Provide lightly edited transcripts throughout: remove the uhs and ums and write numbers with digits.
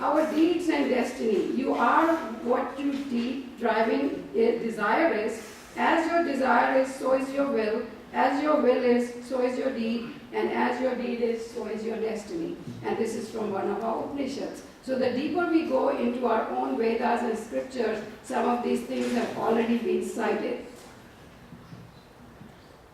our deeds and destiny. You are what you driving desire is. As your desire is, so is your will. As your will is, so is your deed. And as your deed is, so is your destiny. And this is from one of our Upanishads. So the deeper we go into our own Vedas and scriptures, some of these things have already been cited.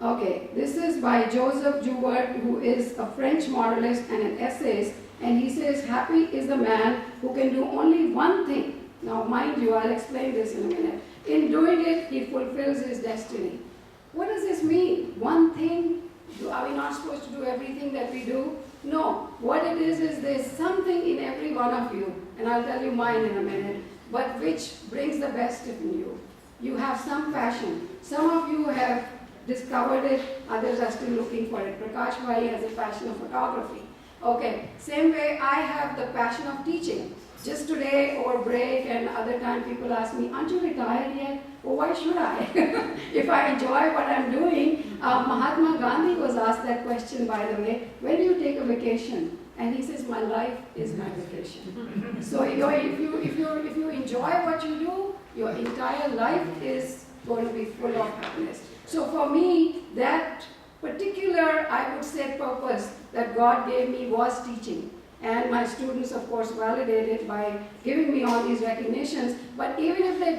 Okay, this is by Joseph Joubert, who is a French moralist and an essayist, and he says, happy is the man who can do only one thing. Now mind you, I'll explain this in a minute. In doing it, he fulfills his destiny. What does this mean? One thing? Are we not supposed to do everything that we do? No. What it is there's something in every one of you, and I'll tell you mine in a minute, but which brings the best in you. You have some passion. Some of you have discovered it, others are still looking for it. Prakash Bhai has a passion of photography. Okay, same way I have the passion of teaching. Just today over break and other time people ask me, aren't you retired yet? Oh, why should I? If I enjoy what I'm doing, Mahatma Gandhi was asked that question, by the way, when do you take a vacation? And he says, my life is my vacation. So if you enjoy what you do, your entire life is going to be full of happiness. So for me, that particular, I would say, purpose that God gave me was teaching. And my students, of course, validated by giving me all these recognitions. But even if they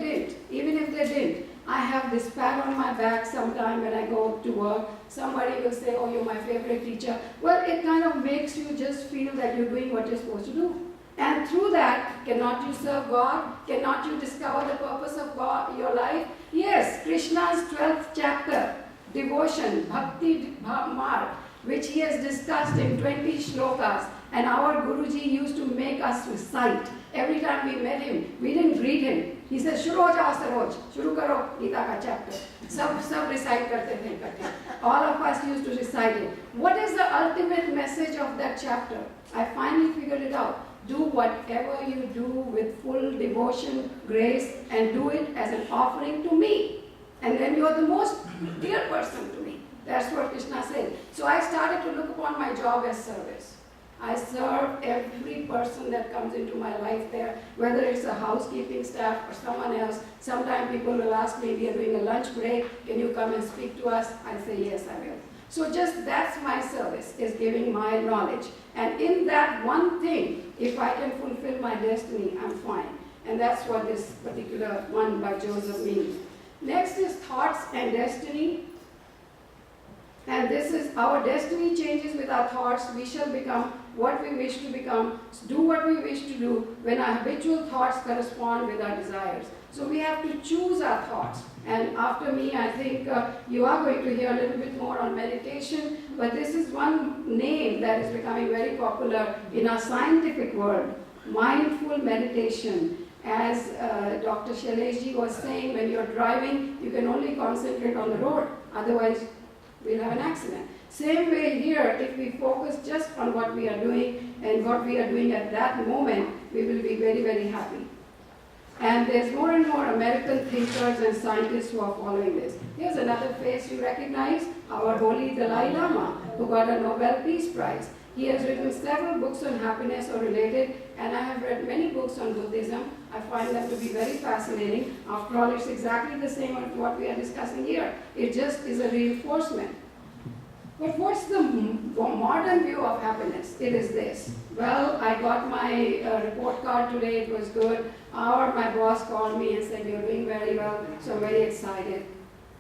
didn't, I have this pat on my back sometime when I go to work. Somebody will say, oh, you're my favorite teacher. Well, it kind of makes you just feel that you're doing what you're supposed to do. And through that, cannot you serve God? Cannot you discover the purpose of God, your life? Yes, Krishna's 12th chapter, devotion, Bhakti Marg, which he has discussed in 20 shlokas. And our Guruji used to make us recite. Every time we met him, we didn't greet him. He said, Saroj Saroj, shuru karo Gita ka chapter. Sab recite karte the ikkathe. All of us used to recite it. What is the ultimate message of that chapter? I finally figured it out. Do whatever you do with full devotion, grace, and do it as an offering to me. And then you are the most dear person to me. That's what Krishna said. So I started to look upon my job as service. I serve every person that comes into my life there, whether it's a housekeeping staff or someone else. Sometimes people will ask me, we are doing a lunch break, can you come and speak to us? I say, yes, I will. So just that's my service, is giving my knowledge. And in that one thing, if I can fulfill my destiny, I'm fine. And that's what this particular one by Joseph means. Next is thoughts and destiny. And this is, our destiny changes with our thoughts. We shall become what we wish to become, do what we wish to do when our habitual thoughts correspond with our desires. So we have to choose our thoughts. And after me, I think you are going to hear a little bit more on meditation, but this is one name that is becoming very popular in our scientific world, mindful meditation. As Dr. Shaileshji was saying, when you're driving, you can only concentrate on the road, otherwise we'll have an accident. Same way here, if we focus just on what we are doing and what we are doing at that moment, we will be very, very happy. And there's more and more American thinkers and scientists who are following this. Here's another face you recognize, our holy Dalai Lama, who got a Nobel Peace Prize. He has written several books on happiness or related, and I have read many books on Buddhism. I find them to be very fascinating. After all, it's exactly the same as what we are discussing here. It just is a reinforcement. But what's the modern view of happiness? It is this. Well, I got my report card today, it was good. Or my boss called me and said, you're doing very well, so I'm very excited.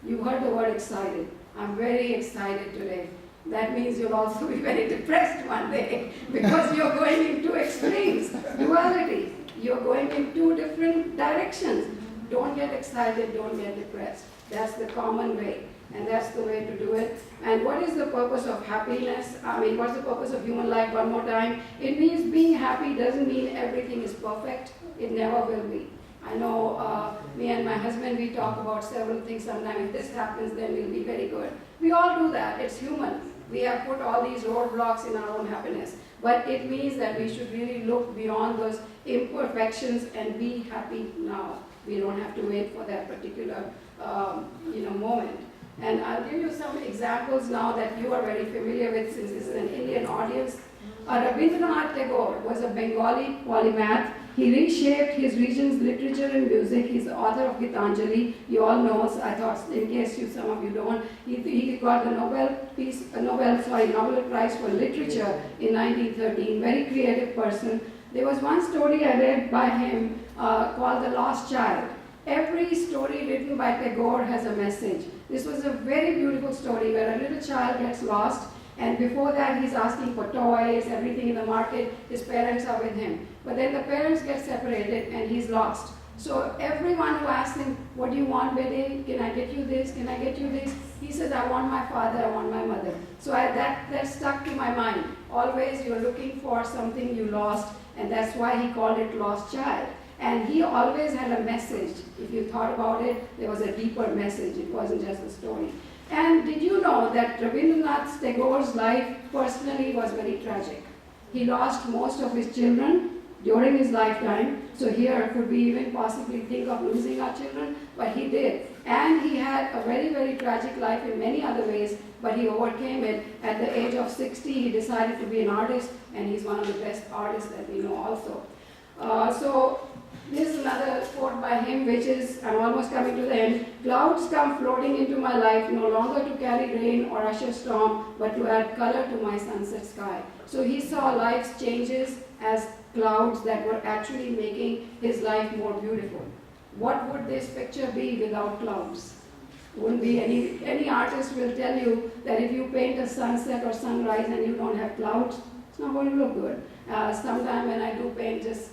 You heard the word excited. I'm very excited today. That means you'll also be very depressed one day because you're going in two extremes, duality. You're going in two different directions. Don't get excited, don't get depressed. That's the common way, and that's the way to do it. And what is the purpose of happiness? What's the purpose of human life? One more time. It means being happy doesn't mean everything is perfect. It never will be. I know me and my husband, we talk about several things sometimes. If this happens, then we'll be very good. We all do that. It's human. We have put all these roadblocks in our own happiness. But it means that we should really look beyond those imperfections and be happy now. We don't have to wait for that particular moment. And I'll give you some examples now that you are very familiar with, since this is an Indian audience. Rabindranath Tagore was a Bengali polymath. He reshaped his region's literature and music. He's the author of Gitanjali. You all know, so I thought in case some of you don't, he got the Nobel Prize for Literature in 1913. Very creative person. There was one story I read by him called The Lost Child. Every story written by Tagore has a message. This was a very beautiful story where a little child gets lost, and before that he's asking for toys, everything in the market. His parents are with him. But then the parents get separated and he's lost. So everyone who asks him, what do you want, baby? Can I get you this? Can I get you this? He says, I want my father, I want my mother. So that stuck to my mind. Always you're looking for something you lost, and that's why he called it Lost Child. And he always had a message. If you thought about it, there was a deeper message. It wasn't just a story. And did you know that Rabindranath Tagore's life personally was very tragic? He lost most of his children during his lifetime. So here, could we even possibly think of losing our children? But he did. And he had a very, very tragic life in many other ways, but he overcame it. At the age of 60, he decided to be an artist, and he's one of the best artists that we know also. So this is another quote by him, which is, I'm almost coming to the end. Clouds come floating into my life, no longer to carry rain or usher storm, but to add color to my sunset sky. So he saw life's changes as clouds that were actually making his life more beautiful. What would this picture be without clouds? Wouldn't be any artist will tell you that if you paint a sunset or sunrise and you don't have clouds, it's not going to look good. Sometime when I do paint just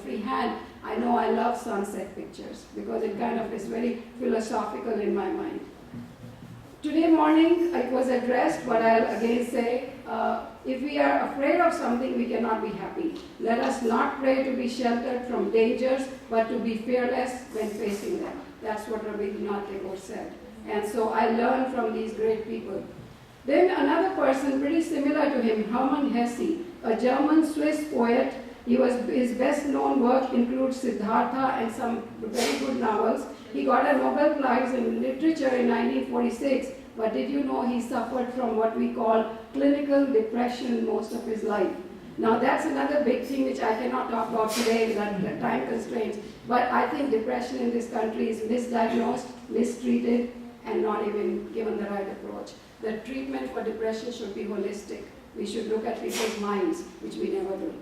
freehand, I know I love sunset pictures because it kind of is very philosophical in my mind. Today morning it was addressed, but I'll again say, if we are afraid of something, we cannot be happy. Let us not pray to be sheltered from dangers, but to be fearless when facing them. That's what Rabindranath Tagore said. And so I learned from these great people. Then another person pretty similar to him, Hermann Hesse, a German-Swiss poet. His best-known work includes Siddhartha and some very good novels. He got a Nobel Prize in Literature in 1946, but did you know he suffered from what we call clinical depression most of his life? Now that's another big thing which I cannot talk about today without the time constraints, but I think depression in this country is misdiagnosed, mistreated, and not even given the right approach. The treatment for depression should be holistic. We should look at people's minds, which we never do.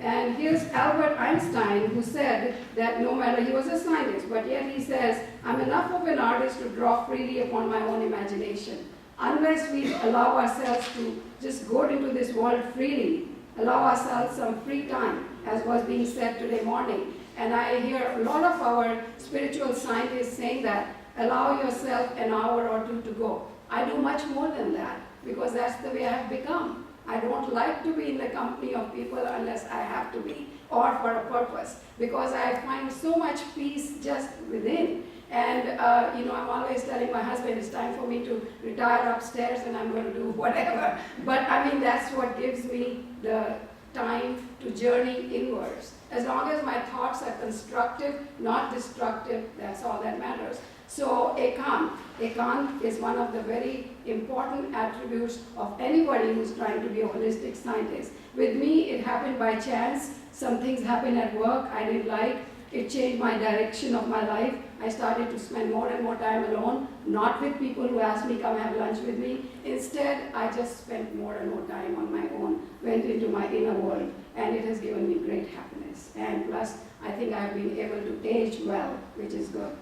And here's Albert Einstein, who said that no matter, he was a scientist, but yet he says, I'm enough of an artist to draw freely upon my own imagination. Unless we allow ourselves to just go into this world freely, allow ourselves some free time, as was being said today morning. And I hear a lot of our spiritual scientists saying that, allow yourself an hour or two to go. I do much more than that, because that's the way I have become. I don't like to be in the company of people unless I have to be, or for a purpose, because I find so much peace just within. And I'm always telling my husband it's time for me to retire upstairs and I'm going to do whatever. But I mean, that's what gives me the time to journey inwards. As long as my thoughts are constructive, not destructive, that's all that matters. So ekant is one of the very important attributes of anybody who's trying to be a holistic scientist. With me, it happened by chance. Some things happened at work I didn't like. It changed my direction of my life. I started to spend more and more time alone, not with people who asked me come have lunch with me. Instead, I just spent more and more time on my own, went into my inner world, and it has given me great happiness. And plus, I think I've been able to age well, which is good.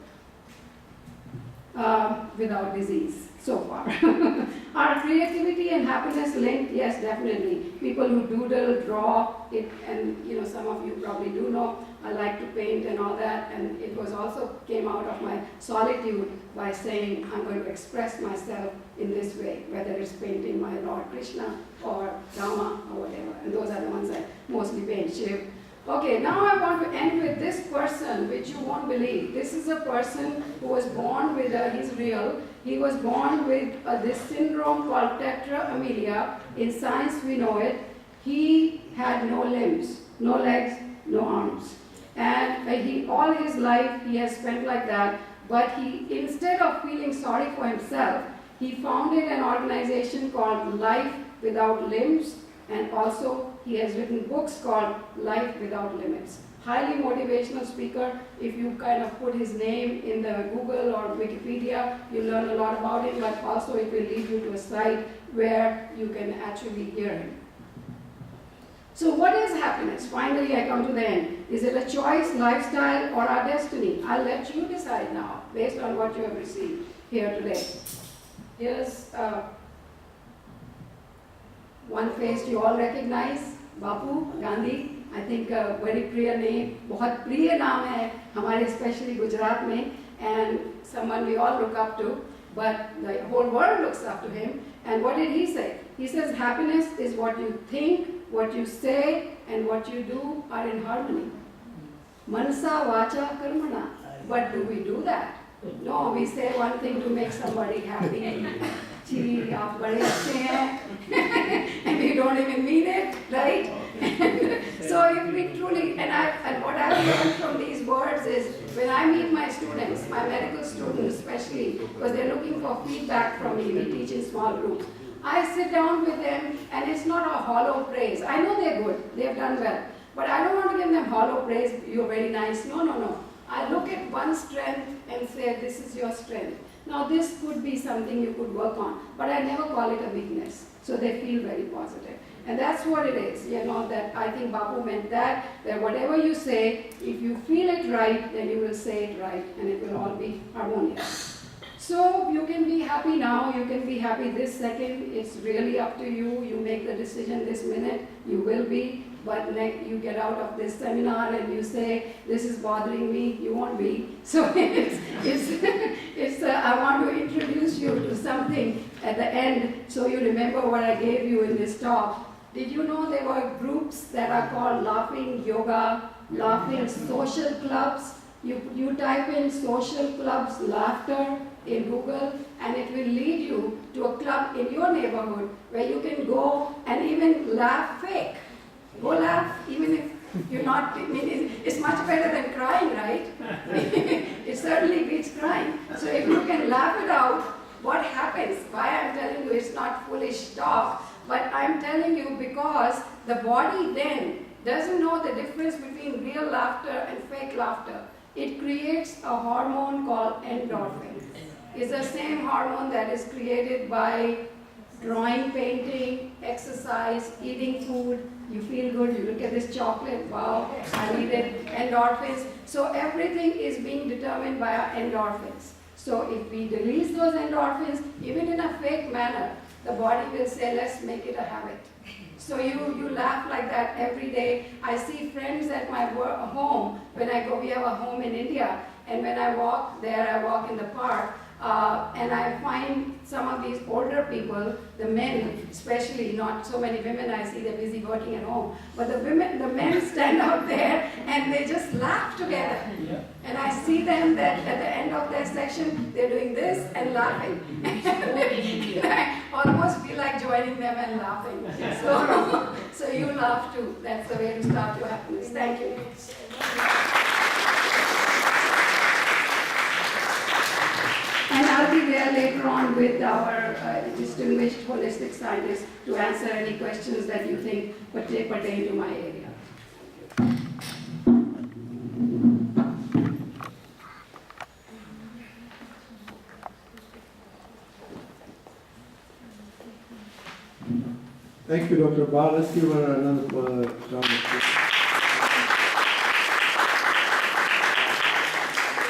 Without disease so far. Are creativity and happiness linked? Yes, definitely. People who doodle, draw, and some of you probably do know, I like to paint and all that, and it was also came out of my solitude by saying I'm going to express myself in this way, whether it's painting my Lord Krishna or Rama or whatever, and those are the ones I mostly paint, Shiv. Okay, now I want to end with this person, which you won't believe. This is a person who was born with he's real. He was born with this syndrome called tetraamelia. In science, we know it. He had no limbs, no legs, no arms. And all his life, he has spent like that. But instead of feeling sorry for himself, he founded an organization called Life Without Limbs, And also, he has written books called Life Without Limits. Highly motivational speaker. If you kind of put his name in the Google or Wikipedia, you learn a lot about him, but also it will lead you to a site where you can actually hear him. So what is happiness? Finally, I come to the end. Is it a choice, lifestyle, or our destiny? I'll let you decide now, based on what you have received here today. Here's one face you all recognize, Bapu Gandhi. I think a very priya name, बहुत प्रिय नाम है हमारे especially Gujarat में, and someone we all look up to, but the whole world looks up to him. And what did he say? He says happiness is what you think, what you say, and what you do are in harmony. Manasa vacha karmana. But do we do that? No, we say one thing to make somebody happy. Gee, aap bade achhe hain. And we don't even mean it, right? So if we truly, and what I've learned from these words is, when I meet my students, my medical students especially, because they're looking for feedback from me, we teach in small groups. I sit down with them, and it's not a hollow praise. I know they're good, they've done well, but I don't want to give them hollow praise, you're very nice. No, no, no. I look at one strength and say, this is your strength. Now this could be something you could work on, but I never call it a weakness. So they feel very positive. And that's what it is, that I think Bapu meant that whatever you say, if you feel it right, then you will say it right, and it will all be harmonious. So you can be happy now, you can be happy this second, it's really up to you. You make the decision this minute, you will be, but you get out of this seminar and you say, this is bothering me, you won't be. So I want to introduce you to something at the end, so you remember what I gave you in this talk. Did you know there were groups that are called laughing yoga, laughing social clubs? You type in social clubs laughter in Google, and it will lead you to a club in your neighborhood where you can go and even laugh fake. Go laugh, even if you're not, it's much better than crying, right? It certainly beats crying. So if you can laugh it out, what happens? Why I'm telling you it's not foolish talk, but I'm telling you because the body then doesn't know the difference between real laughter and fake laughter. It creates a hormone called endorphin. It's the same hormone that is created by drawing, painting, exercise, eating food. You feel good, you look at this chocolate, wow, I need it, endorphins. So everything is being determined by our endorphins. So if we release those endorphins, even in a fake manner, the body will say, let's make it a habit. So you laugh like that every day. I see friends at my home, when I go, we have a home in India, and when I walk there, I walk in the park, and I find some of these older people, the men especially, not so many women, I see they're busy working at home, but the men stand out there and they just laugh together. Yeah. And I see them that at the end of their section, they're doing this and laughing. I almost feel like joining them and laughing. So you laugh too. That's the way to start your happiness. Thank you. And I'll be there later on with our distinguished holistic scientist to answer any questions that you think pertain to my area. Thank you, Dr. Bahal. Let's give her another round of applause.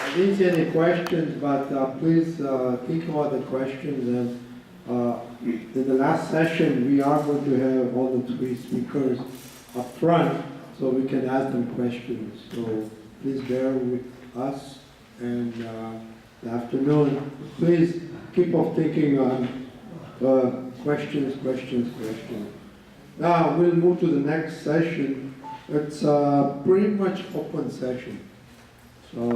I didn't see any questions, but please think about the questions. And in the last session, we are going to have all the three speakers up front so we can ask them questions. So please bear with us. And the afternoon, please keep on thinking on questions. Now we'll move to the next session. It's a pretty much open session. So,